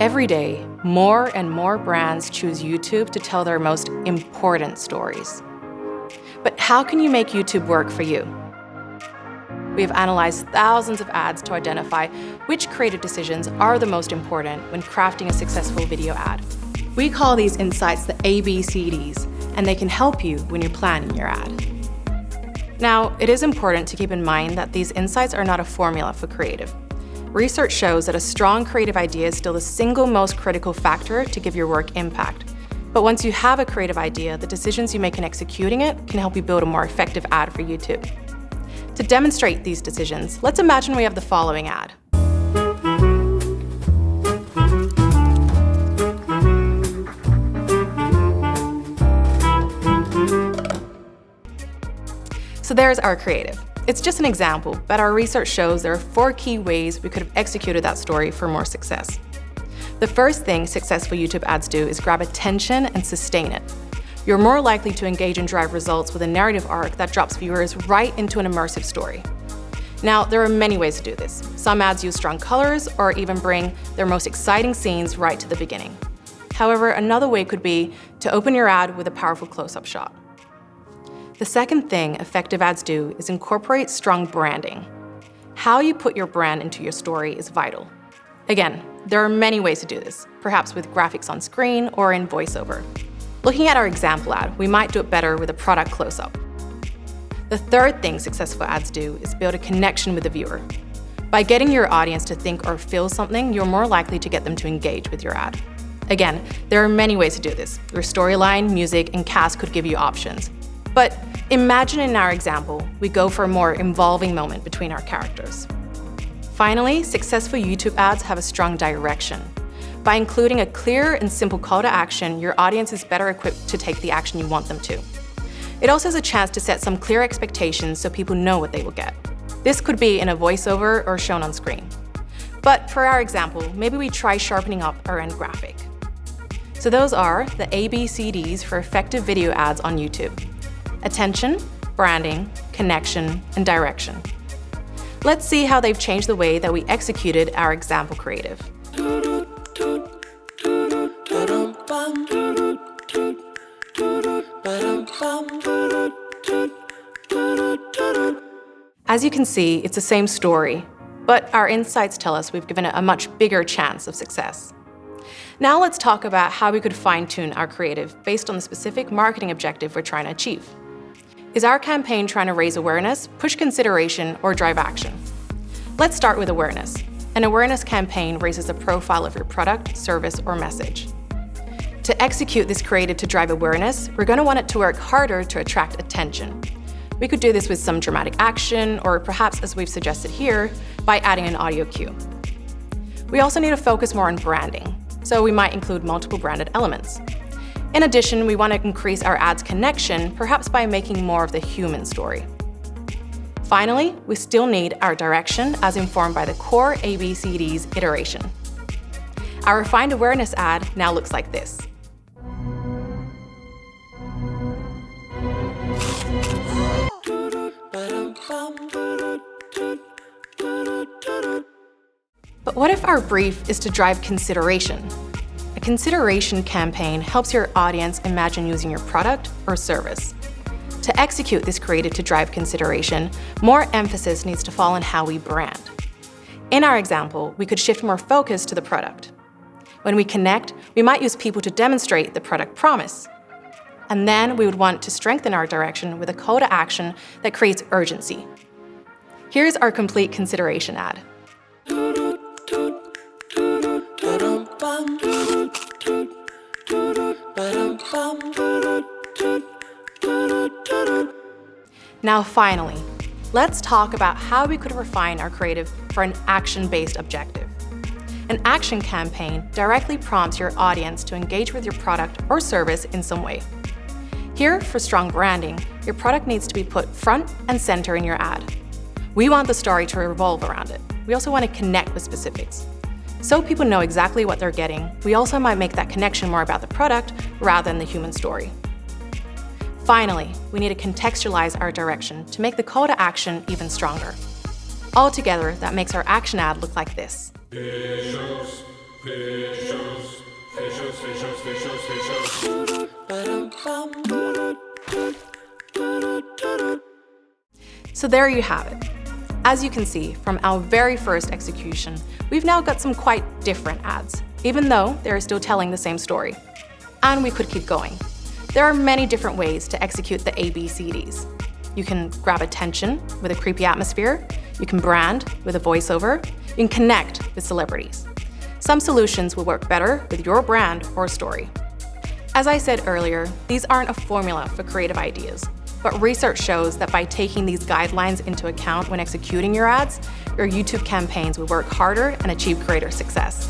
Every day, more and more brands choose YouTube to tell their most important stories. But how can you make YouTube work for you? We have analyzed thousands of ads to identify which creative decisions are the most important when crafting a successful video ad. We call these insights the ABCDs, and they can help you when you're planning your ad. Now, it is important to keep in mind that these insights are not a formula for creative. Research shows that a strong creative idea is still the single most critical factor to give your work impact. But once you have a creative idea, the decisions you make in executing it can help you build a more effective ad for YouTube. To demonstrate these decisions, let's imagine we have the following ad. So there's our creative. It's just an example, but our research shows there are 4 key ways we could have executed that story for more success. The first thing successful YouTube ads do is grab attention and sustain it. You're more likely to engage and drive results with a narrative arc that drops viewers right into an immersive story. Now, there are many ways to do this. Some ads use strong colors or even bring their most exciting scenes right to the beginning. However, another way could be to open your ad with a powerful close-up shot. The second thing effective ads do is incorporate strong branding. How you put your brand into your story is vital. Again, there are many ways to do this, perhaps with graphics on screen or in voiceover. Looking at our example ad, we might do it better with a product close-up. The third thing successful ads do is build a connection with the viewer. By getting your audience to think or feel something, you're more likely to get them to engage with your ad. Again, there are many ways to do this. Your storyline, music, and cast could give you options. But imagine in our example, we go for a more involving moment between our characters. Finally, successful YouTube ads have a strong direction. By including a clear and simple call to action, your audience is better equipped to take the action you want them to. It also has a chance to set some clear expectations so people know what they will get. This could be in a voiceover or shown on screen. But for our example, maybe we try sharpening up our end graphic. So those are the ABCDs for effective video ads on YouTube: attention, branding, connection, and direction. Let's see how they've changed the way that we executed our example creative. As you can see, it's the same story, but our insights tell us we've given it a much bigger chance of success. Now let's talk about how we could fine-tune our creative based on the specific marketing objective we're trying to achieve. Is our campaign trying to raise awareness, push consideration, or drive action? Let's start with awareness. An awareness campaign raises the profile of your product, service, or message. To execute this creative to drive awareness, we're going to want it to work harder to attract attention. We could do this with some dramatic action, or perhaps, as we've suggested here, by adding an audio cue. We also need to focus more on branding, so we might include multiple branded elements. In addition, we want to increase our ad's connection, perhaps by making more of the human story. Finally, we still need our direction as informed by the core ABCDs iteration. Our refined awareness ad now looks like this. But what if our brief is to drive consideration? A consideration campaign helps your audience imagine using your product or service. To execute this creative to drive consideration, more emphasis needs to fall on how we brand. In our example, we could shift more focus to the product. When we connect, we might use people to demonstrate the product promise. And then we would want to strengthen our direction with a call to action that creates urgency. Here's our complete consideration ad. Now finally, let's talk about how we could refine our creative for an action-based objective. An action campaign directly prompts your audience to engage with your product or service in some way. Here, for strong branding, your product needs to be put front and center in your ad. We want the story to revolve around it. We also want to connect with specifics. So people know exactly what they're getting, we also might make that connection more about the product rather than the human story. Finally, we need to contextualize our direction to make the call to action even stronger. Altogether, that makes our action ad look like this. Visuals. So there you have it. As you can see, from our very first execution, we've now got some quite different ads, even though they're still telling the same story. And we could keep going. There are many different ways to execute the ABCDs. You can grab attention with a creepy atmosphere, you can brand with a voiceover, you can connect with celebrities. Some solutions will work better with your brand or story. As I said earlier, these aren't a formula for creative ideas, but research shows that by taking these guidelines into account when executing your ads, your YouTube campaigns will work harder and achieve greater success.